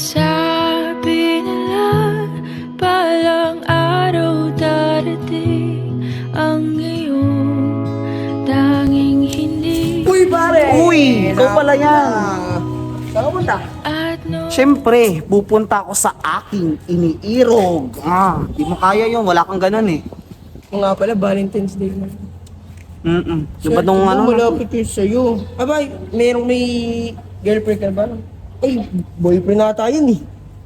Sabi nila palang araw darating ang iyong tanging hindi. Uy, pare! Uy, ikaw pala yan. Saan ka punta? At no Siyempre, pupunta ako sa aking iniirog. Di mo kaya yun, wala kang ganun eh. O nga pala, Valentine's Day na. Yung ba nung ano? Malapit yun sa'yo. Abay, may girlfriend ka ba? Ay, boyfriend na tayo eh.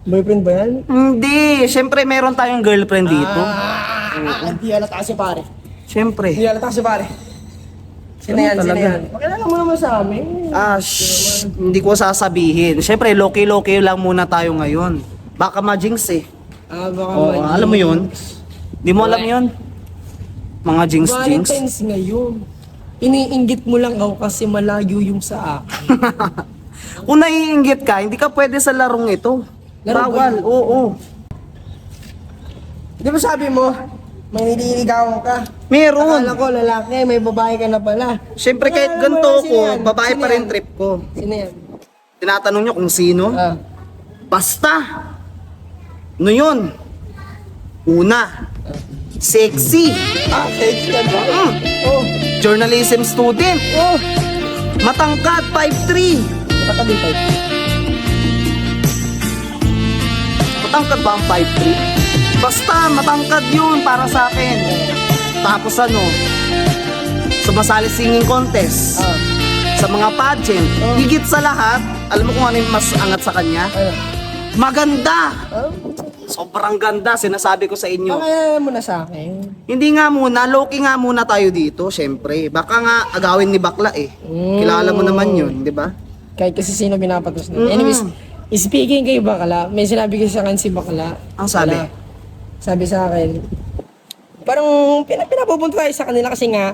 Boyfriend ba yan? Hindi, siyempre meron tayong girlfriend dito. Hindi halata kasi pare. Siyempre. Hindi halata kasi pare. Sino yan? Sino talaga? yan? Pakilala mo naman sa amin. Hindi ko sasabihin. Siyempre, loki-loki lang muna tayo ngayon. Baka ma-jinx eh. Baka Oo, alam mo yun? Di mo alam yun? Mga jinx-jinx. Valentine's ngayon. Iniinggit mo lang ako kasi malayo yung sa akin. Kung naiinggit ka, hindi ka pwede sa larong ito. Laro ba Bawal, yun? oo. Di ba sabi mo, may nililigawan ka? Meron. Akala ko lalaki, may babae ka na pala. Siyempre kahit Alam mo ganito na, sino ko, yan? babae Sino pa rin yan? trip ko. Sino yan? Tinatanong nyo kung sino? Basta. Ano yun? Una, sexy. Sexy ka ba? Oh, Journalism student. oh. Matangkad, 5'3". Nakatabi pa. Matangkad ba ang 5'3"? Basta, matangkad yun para sa akin. Tapos ano, sumasali singing contest. Sa mga pageant. Higit sa lahat, alam mo kung ano yung mas angat sa kanya? Maganda! Sobrang ganda, sinasabi ko sa inyo. Pakilala mo na sa akin. Hindi nga muna, low-key nga muna tayo dito, syempre. Baka nga agawin ni bakla eh. Kilala mo naman yun, di ba? Kahit kasi sino pinapatos na. Anyways, speaking kay Bakla, may sinabi kasi sa akin si Bakla. Ang sabi? Sabi sa akin, parang pinapupunta tayo sa kanila kasi nga,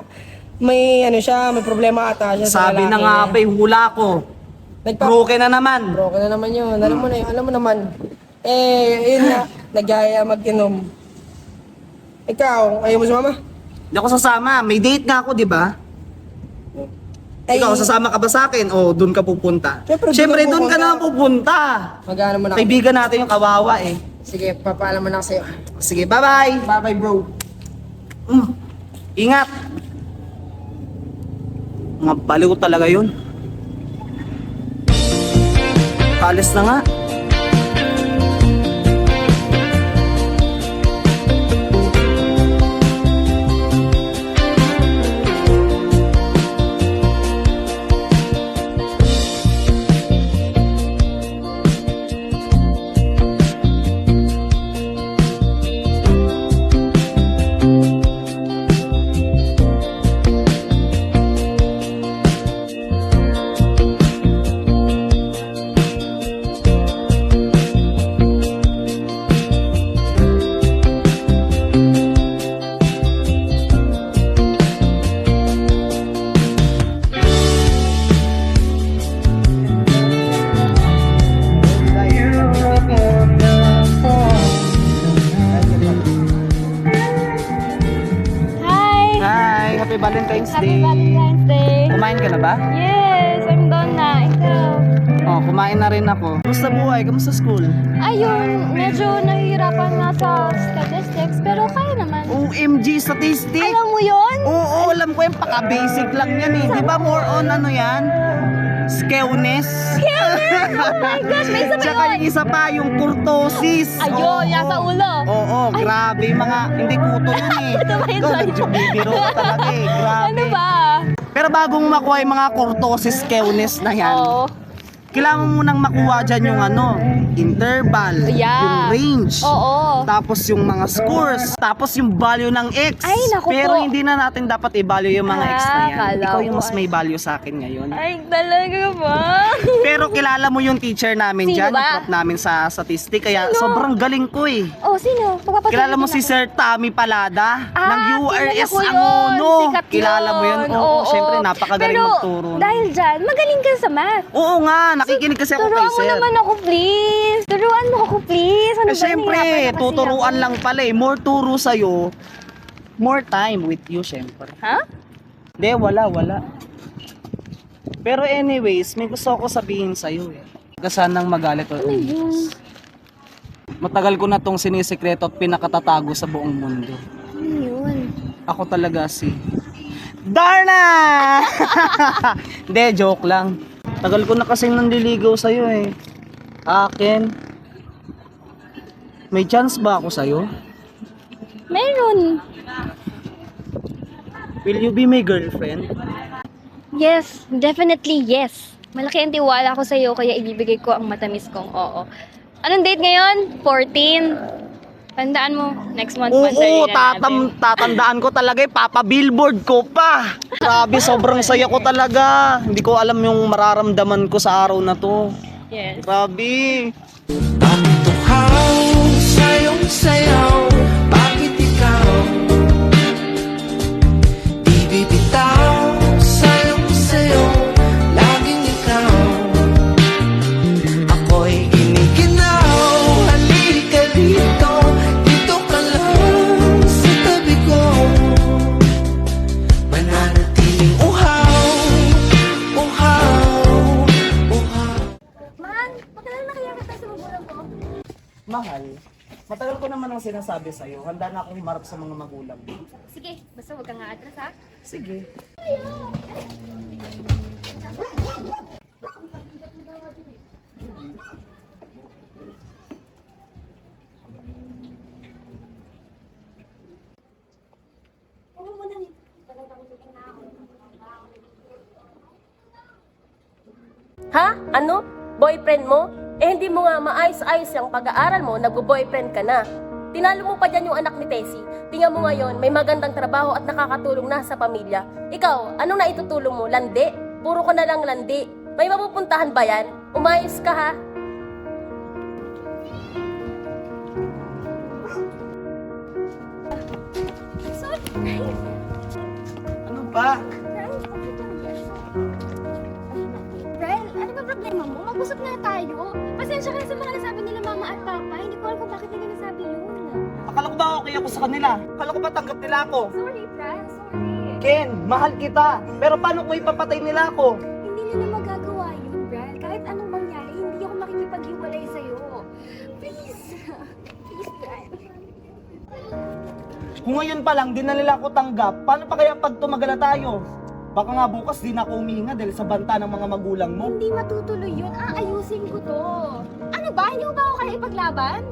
may ano siya, may problema ata siya sa Sabi lalaki na nga niya. pa yung hula ko. Broken na naman. Broken na naman yun. Alam mo na yun, alam mo naman. Yun na, nagaya mag-inom. Ikaw, ayaw mo sumama? Hindi ako sasama. May date nga ako, di ba? Ikaw, sasama ka ba sa akin? O, doon ka pupunta? Siyempre, Siyempre, doon ka na pupunta. Mag-ano mo na ako. Kaibigan natin yung kawawa eh. Sige, papaalam mo na ako sa'yo. Sige, bye-bye. Bye-bye, bro. Ingat. Mga baliw talaga yun. Kalis na nga. Happy Valentine's Day. Happy Valentine's Day. Kumain ka na ba? Yes, I'm done na. Ikaw? Oh, kumain na rin ako. Kamusta buhay? Kamusta school? Ayun, medyo nahihirapan nga sa statistics, pero kaya naman. OMG, statistics! Alam mo yun? Oo, alam ko yung paka-basic lang yan eh. Di ba more on ano yan? Skewness? Oh my gosh, may isa pa Tsaka yun. yung isa pa, yung kurtosis. Ayun, nasa ulo. Oo, grabe mga, hindi kuto yun eh. Ito ba yun Ikaw, sa'yo? nagbibiro ka talaga eh, grabe. Ano ba? Pero bago mo makuha yung mga kurtosis, skewness na yan, Oo. kailangan mo munang makuha dyan yung ano, interval, Yeah. yung range, Oo. tapos yung mga scores, tapos yung value ng X. Ay, naku Pero po. hindi na natin dapat i-value yung mga X na yan. kala Ikaw ko yung mas ay- may value sa akin ngayon. Ay, talaga ba? Pero kilala mo yung teacher namin Sino dyan, ba? yung prof namin sa statistic, kaya Sino? sobrang galing ko eh. Oh, sino? Kilala mo si Sir Tommy Palada ng URS kilala ko yun. Angono. Sikat Kilala mo yun? Oo, syempre napakagaling Pero, magturo. dahil dyan, magaling ka sa math. Oo nga, nakikinig kasi ako kay Turuan mo Sir. naman ako, please. please. Turuan mo ako, please. Ano ba? Siyempre, Nahihirapan na kasi tuturuan ako. lang pala eh. More turo sa'yo, more time with you, siyempre. Ha? Hindi, wala. Pero anyways, may gusto ako sabihin sa'yo eh. Kasanang magalit o umiwas. Matagal ko na tong sinisikreto at pinakatatago sa buong mundo. Ano yun? Ako talaga si Darna! Hindi, joke lang. Tagal ko na kasing nandiligaw sa'yo eh. Akin. May chance ba ako sa'yo? Meron. Will you be my girlfriend? Yes, definitely yes. Malaki ang tiwala ko sa'yo kaya ibibigay ko ang matamis kong oo. Anong date ngayon? 14. Tandaan mo, next month Oo, mansarin na natin. tatandaan ko talaga eh. Papa-billboard ko pa. Grabe, sobrang saya ko talaga. Hindi ko alam yung mararamdaman ko sa araw na to. Yes. Grabe. Tuhaw, sayong sayaw, bakit ikaw? Di bibitaw, sayong sayo, laging ikaw. Ako'y giniginaw, halika dito, dito ka lang sa tabi ko. Mananatiling uhaw, uhaw, uhaw. Man, matagal na kaya kita sa magulang ko. Mahal, matagal ko naman ang sinasabi sa'yo. Handa na akong humarap sa mga magulang. Sige, basta huwag kang atras ha. Sige. Ha? Ano? Boyfriend mo? Eh hindi mo nga maayos-ayos yung pag-aaral mo, nag-boyfriend ka na. Tinalo mo pa dyan yung anak ni Tessie. Tingnan mo ngayon, may magandang trabaho at nakakatulong na sa pamilya. Ikaw, anong naitutulong mo? Landi? Puro ka na lang landi. May mapupuntahan ba yan? Umayos ka ha? Ano ba? Brian, ano ba problema mo? Mag-usap na tayo. Pasensya ka na sa mga nasabi nila mama at papa. Hindi ko alam kung bakit nila nasabi yun. Akala ko ba okay ako sa kanila? Akala ko ba tanggap nila ako? Sorry, Brian. Sorry. Ken, mahal kita. Pero paano kung ipapatay nila ako? Hindi nila magagawa yun, Brian. Kahit anong mangyari, hindi ako makikipaghiwalay sa'yo. Please. Please, Brian. Kung ngayon pa lang, di na nila ako tanggap, paano pa kaya pag tumagal na tayo? Baka nga bukas di na ako humihinga dahil sa banta ng mga magulang mo. Hindi matutuloy yun. Aayusin ko to. Ano ba? Hindi mo ba ako kaya ipaglaban?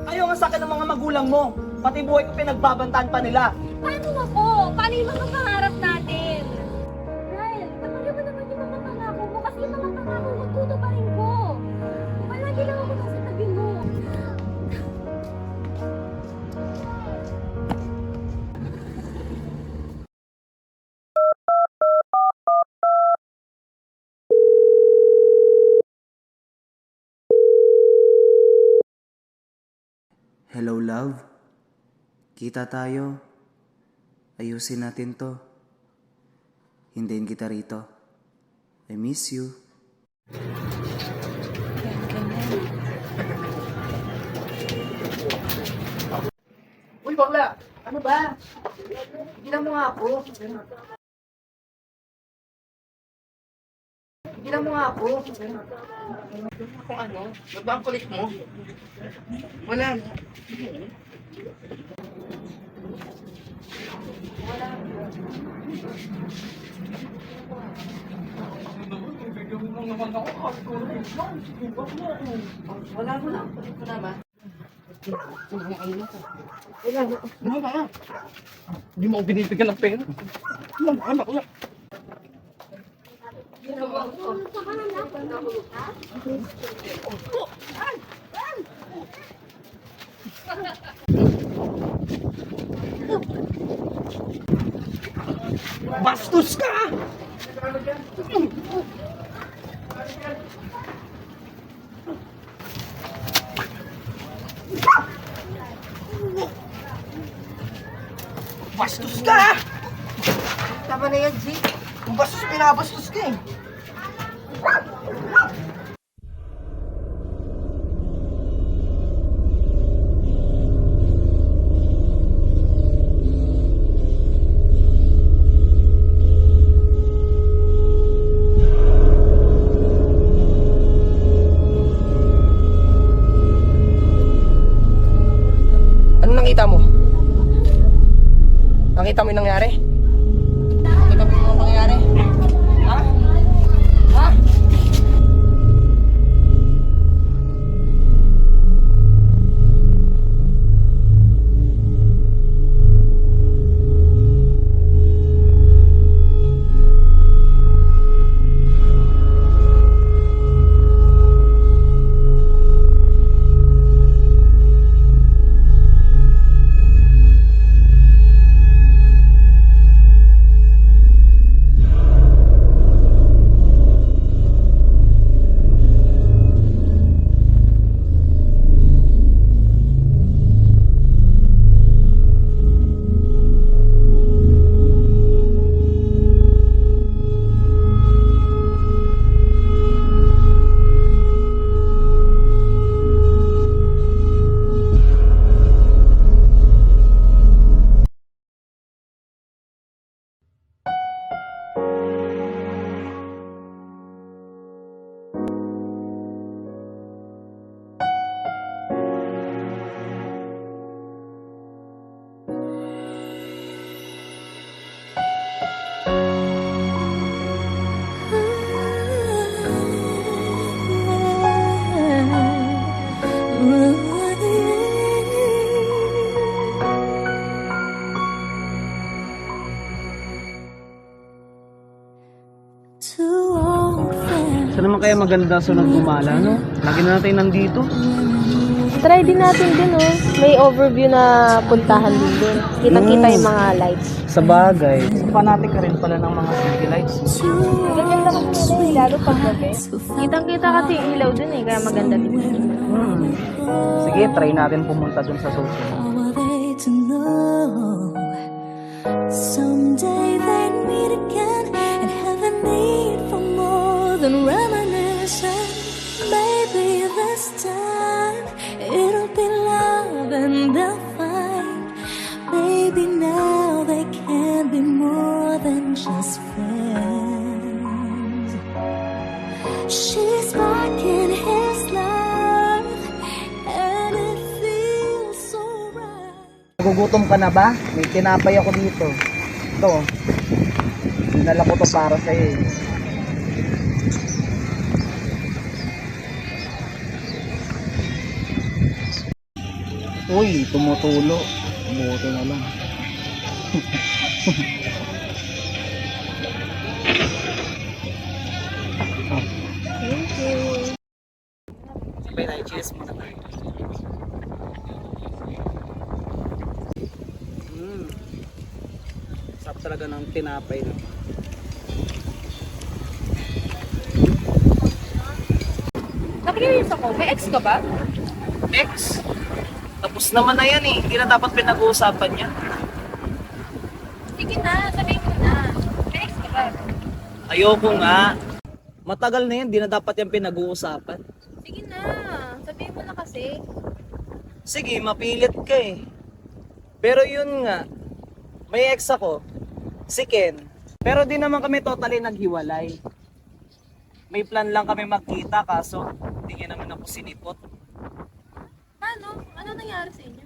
Ayaw nga sa akin ng mga magulang mo. Pati buhay ko pinagbabantaan pa nila. Paano ako? Paano yung mga pangarap natin? Brian, tamarin mo naman yung mga pangako mo kasi yung mga pangako mo tutuparin ko. Palagi lang ako nasa tabi mo. Hello love, kita tayo. Ayusin natin to. Hintayin kita rito. I miss you. Uy, bakla! Ano ba? Gilang mo nga ako. Gilang mo nga ako. Kung ano? Ba't ba ang kulit mo? Wala. Wala mo na. Kulit mo na ba? Hindi mo ako binibigyan ng pera. Anak ko. Bastos ka! Bastos ka! Tama na yan, G. Kung bastos, pinabastos ka eh. Nakita mo yung nangyari? Nakita mo yung nangyari? Ha? Ha? Saan naman kaya maganda sa nagmumala, no? Lagi na natin nandito. Try din natin din, oh. May overview na puntahan din din. Kitang-kita yung mga lights. Sa bagay. Fanatic ka rin pala ng mga city lights. Maganda kasi nila, lalo pag gabi. Kitang-kita kasi yung ilaw dun eh, kaya maganda din. Sige, try natin pumunta dun sa susunod. to know someday they'd meet again and have a need for more than reminiscing. Maybe this time it'll be love and they'll find. Maybe now they can be more than just friends. She's back in his life and it feels so right. Nagugutom ka na ba? May tinapay ako dito. Ito. Dinala ko to para sa'yo eh. Uy, tumutulo. Buto na lang. Thank you. Sabay tayo, cheers muna tayo. Sarap talaga ng tinapay na. Nakikita ko, may ex ka ba? Ex? Tapos naman na yan eh. Hindi na dapat pinag-uusapan yan. Sige na, sabihin mo na. May ex ka ba? Ayoko nga. Matagal na yan. Di na dapat yan pinag-uusapan. Sige na, sabihin mo na kasi. Sige, mapilit ka eh. Pero yun nga. May ex ako. Si Ken. Pero di naman kami totally naghiwalay. May plan lang kami magkita kaso hindi niya naman ako sinipot. Ano? Ano nangyari sa inyo?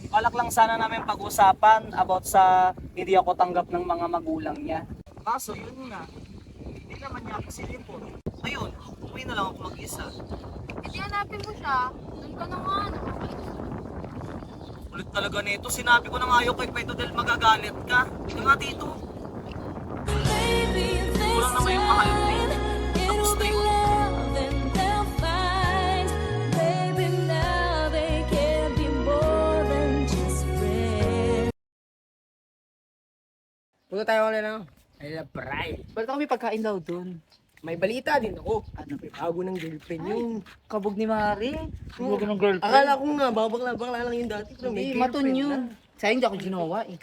Balak lang sana namin pag-usapan about sa hindi ako tanggap ng mga magulang niya. Kaso yun nga, hindi naman niya ako sinipot. Ayun, uwi na lang ako mag-isa. Hindi hanapin mo siya. Doon ka na nga. Ulit talaga nito, sinabi ko na nga ayaw kay Peto dahil magagalit ka. Hindi nga dito. Maybe this Wala naman yung mahal ko eh. Tapos it'll na be yun. love and they'll find. Maybe now they can be more than just friends. Punta tayo ulit na. Ay, labray. Ba't kami pagkain daw dun? May balita din ako. Ano, may bago ng girlfriend yung... Kabog ni Mari. Kabog ng girlfriend. Akala ko nga, bakla lang yung dati. Pero may Maton girlfriend yun. na. Sayang hindi ako ginawa eh.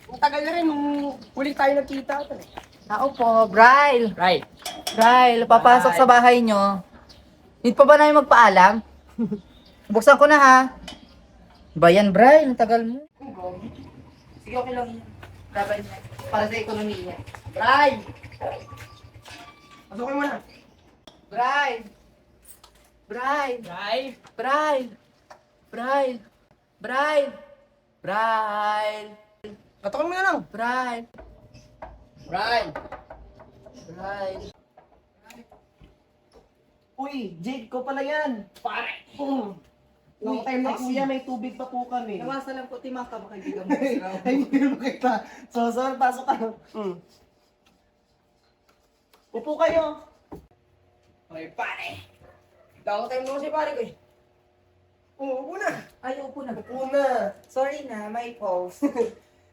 Ang tagal na rin nung huling tayo nagkita. Tao po, Bryle. Right. Bryle, papasok sa bahay nyo. Need pa ba namin magpaalam? Buksan ko na ha. Ba yan, Bryle? Ang tagal mo. Sige, okay lang. Laban niya. Para sa ekonomiya. Bryle! Pasukin mo na. Bryle! Bryle! Right. Bryle! Bryle! Bryle! Brian! Katakan mo na lang. Brian! Brian! Brian! Uy, Jade, ko pala yan. Pare. Uy, Long time no see. kuya, may tubig pa po kami. Nawasa lang po, Timang, kabakaibigan mo si Raul. Ay, hindi mo kita. So, pasok ka. Upo kayo. Okay, pare. Long time no see, pare ko eh. Upo na. Ay, upo na. Upo na. Sorry na, may pause.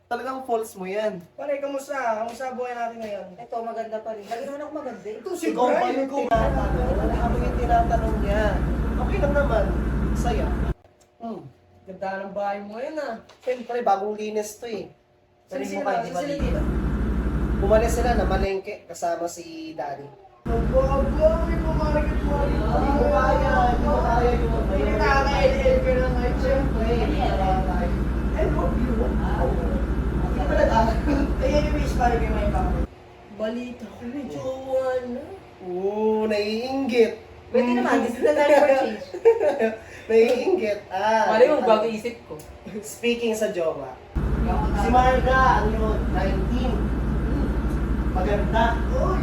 Talagang false mo yan. Pare, kamusta? Kamusta buhay natin ngayon? Ito, maganda pa rin. Lagi naman ako maganda eh. Ito si Ikaw ba Brian. yung tinatanong? Wala habang yung tinatanong niya. Okay lang naman. Saya. Ganda ng bahay mo ngayon ah. Siyempre, bagong linis to eh. Saan Sabi mo sila? kayo, di Saan ba sila dito? dito? Umalis sila na malengke kasama si Daddy. May pumarikit mo rin. Hindi ko kaya, hindi ko kaya yun. Hindi nakaka-LL ka na ngayon, siyempre. I love you. Hindi ko pala Ay, anyways, pare kayo may bako. Balita ko, may jowa na. Oo, naiinggit. Pwede naman, this is the time for change. Naiinggit. Mali mo, bago isip ko. Speaking sa jowa. Si Marga, ano yun, 19. Maganda. Uy,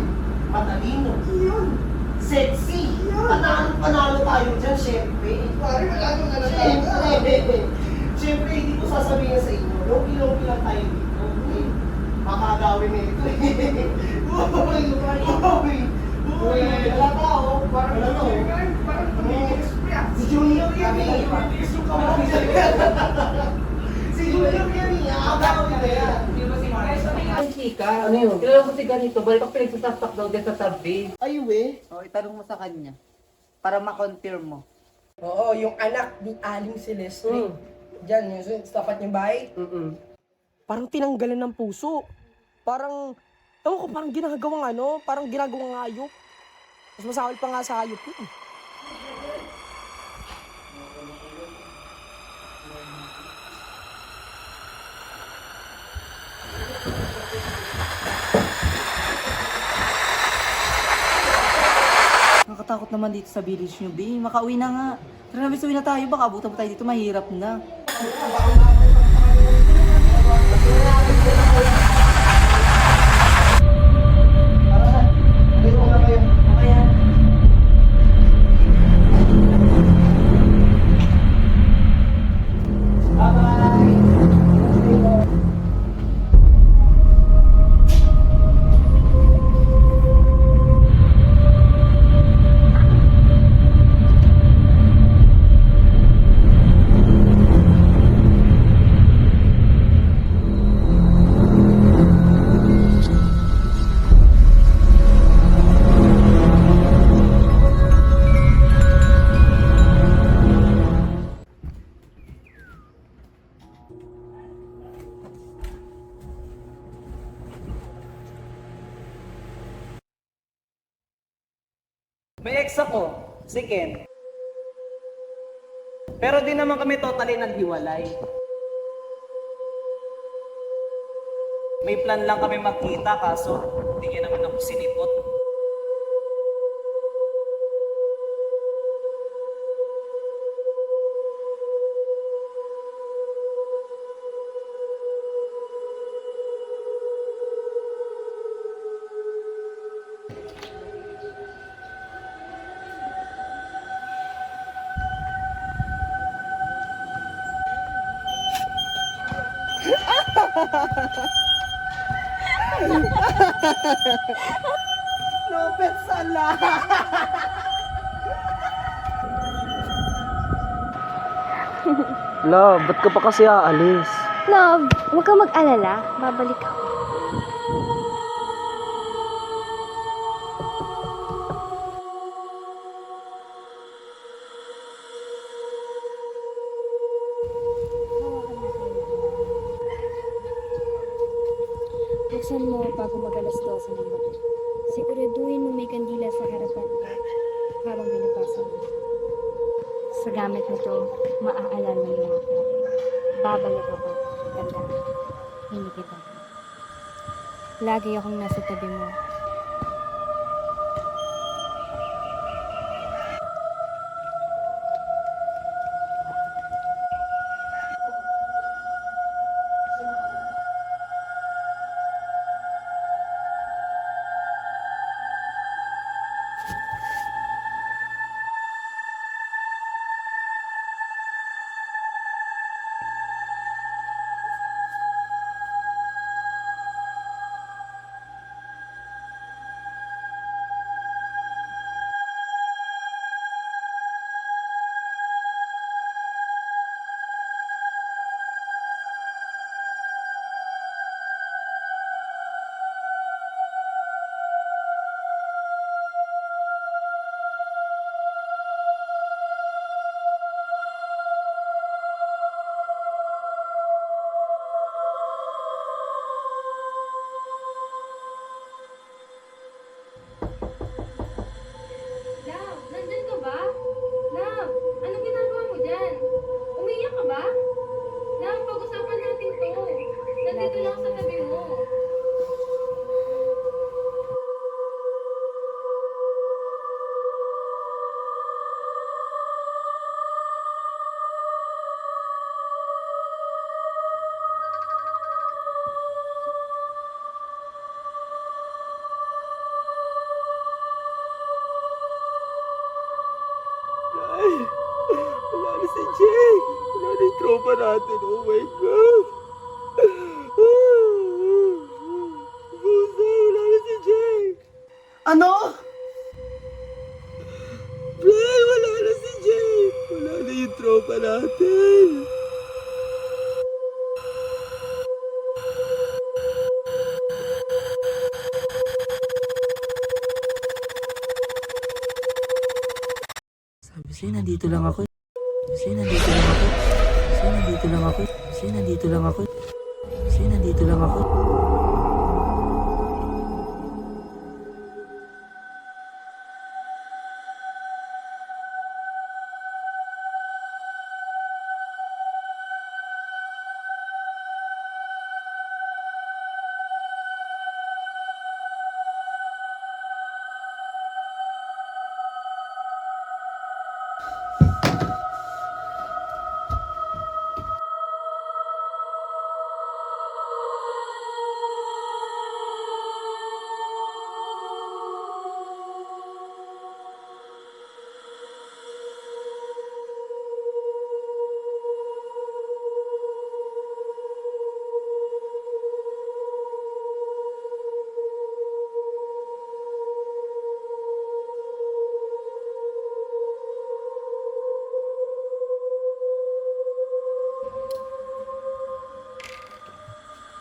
matalino. Yun. Sexy. Panalo tayo dyan, syempre. Pare, malalo na lang Syempre. Syempre, hindi ko sasabihin sa inyo. Loki-loki lang tayo dito. Okay? Makagawin na ito eh. Uy! Uy! Uy! Wala tao. Parang ano? Parang tumigil-spray. Si Junior yan eh. Si Junior yan eh. Nakagawin na yan. Ay, chika. Ano yun? Kilala ko si ganito, balik ako pinagsasaksak daw dyan sa tabi. Ay, we. O, itanong mo sa kanya. Para ma-confirm mo. Oo, yung anak ni Aling Celeste. Diyan, yung tapat niyang bahay. Parang tinanggalan ng puso. Parang, ewan ko, parang ginagawang ano, parang ginagawang hayop. Mas masahol pa nga sa hayop yun. Nakakatakot naman dito sa village nyo, B. Makauwi na nga. Tara na, uwi na tayo. Baka abutan mo tayo dito, mahirap na. Dito na kayo. May ex ako, si Ken. Pero di naman kami totally naghiwalay. May plan lang kami magkita kaso hindi niya naman ako sinipot. No pets ala. Love, ba't ka pa kasi aalis? Love, huwag kang mag-alala. Babalik ako. Buksan mo bago mag-alas 12 ng gabi. Siguraduhin mo may kandila sa harapan mo habang binabasa mo. Sa gamit nito, maaalala mo ako. Babalik ako. Tanda. Hindi kita. Lagi akong nasa tabi mo. Wala na si Jake. Wala na yung tropa natin. Oh my God. Busa, wala na si Jake. Ano? Bray, wala na si Jake. Wala na yung tropa natin. Sabi sa'yo, nandito lang ako. Sabi sa'yo, nandito lang ako. Sabi sa'yo, nandito lang ako. Sabi sa'yo, nandito lang ako. Sabi sa'yo, nandito lang ako.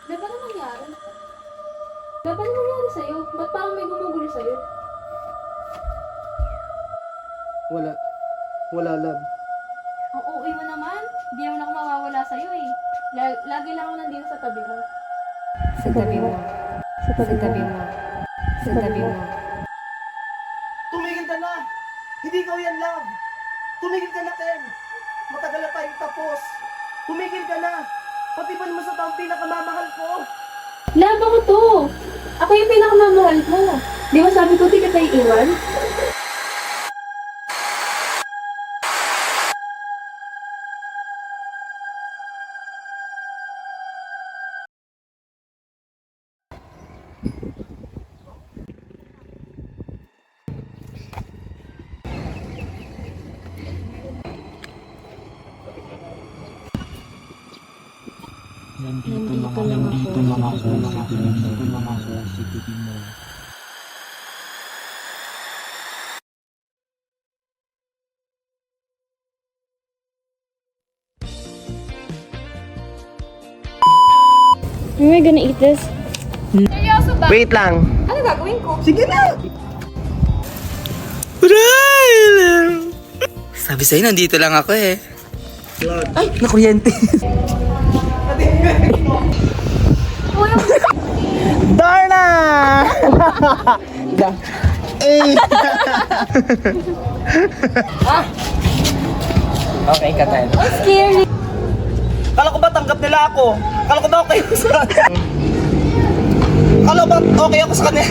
Ba't ano nangyari? Ba't ano nangyari sa'yo? Ba't parang may gumugulo sa'yo? Wala. Wala, love. Ang uuwi mo naman. Hindi naman ako mawawala sa'yo eh. Lagi lang ako nandito sa tabi mo. Sa tabi mo. Sa tabi mo. Sa tabi mo. Tumigil ka na! Hindi ikaw yan, love! Tumigil ka na, Ken! Matagal na tayong tapos! Tumigil ka na! Pati ba naman sa taong pinakamamahal ko? Laba ko to! Ako yung pinakamamahal mo. Di ba sabi ko di kita iiwan? Am I gonna eat this? Wait lang! Ano gagawin ko? Sige na! Sabi sa'yo, nandito lang ako eh. Ay, nakuryente. Darna! Okay ka tayo. Scary! Kala ko ba tanggap nila ako? Kala ko ba okay ako sa Kala ko ba okay ako sa kanila?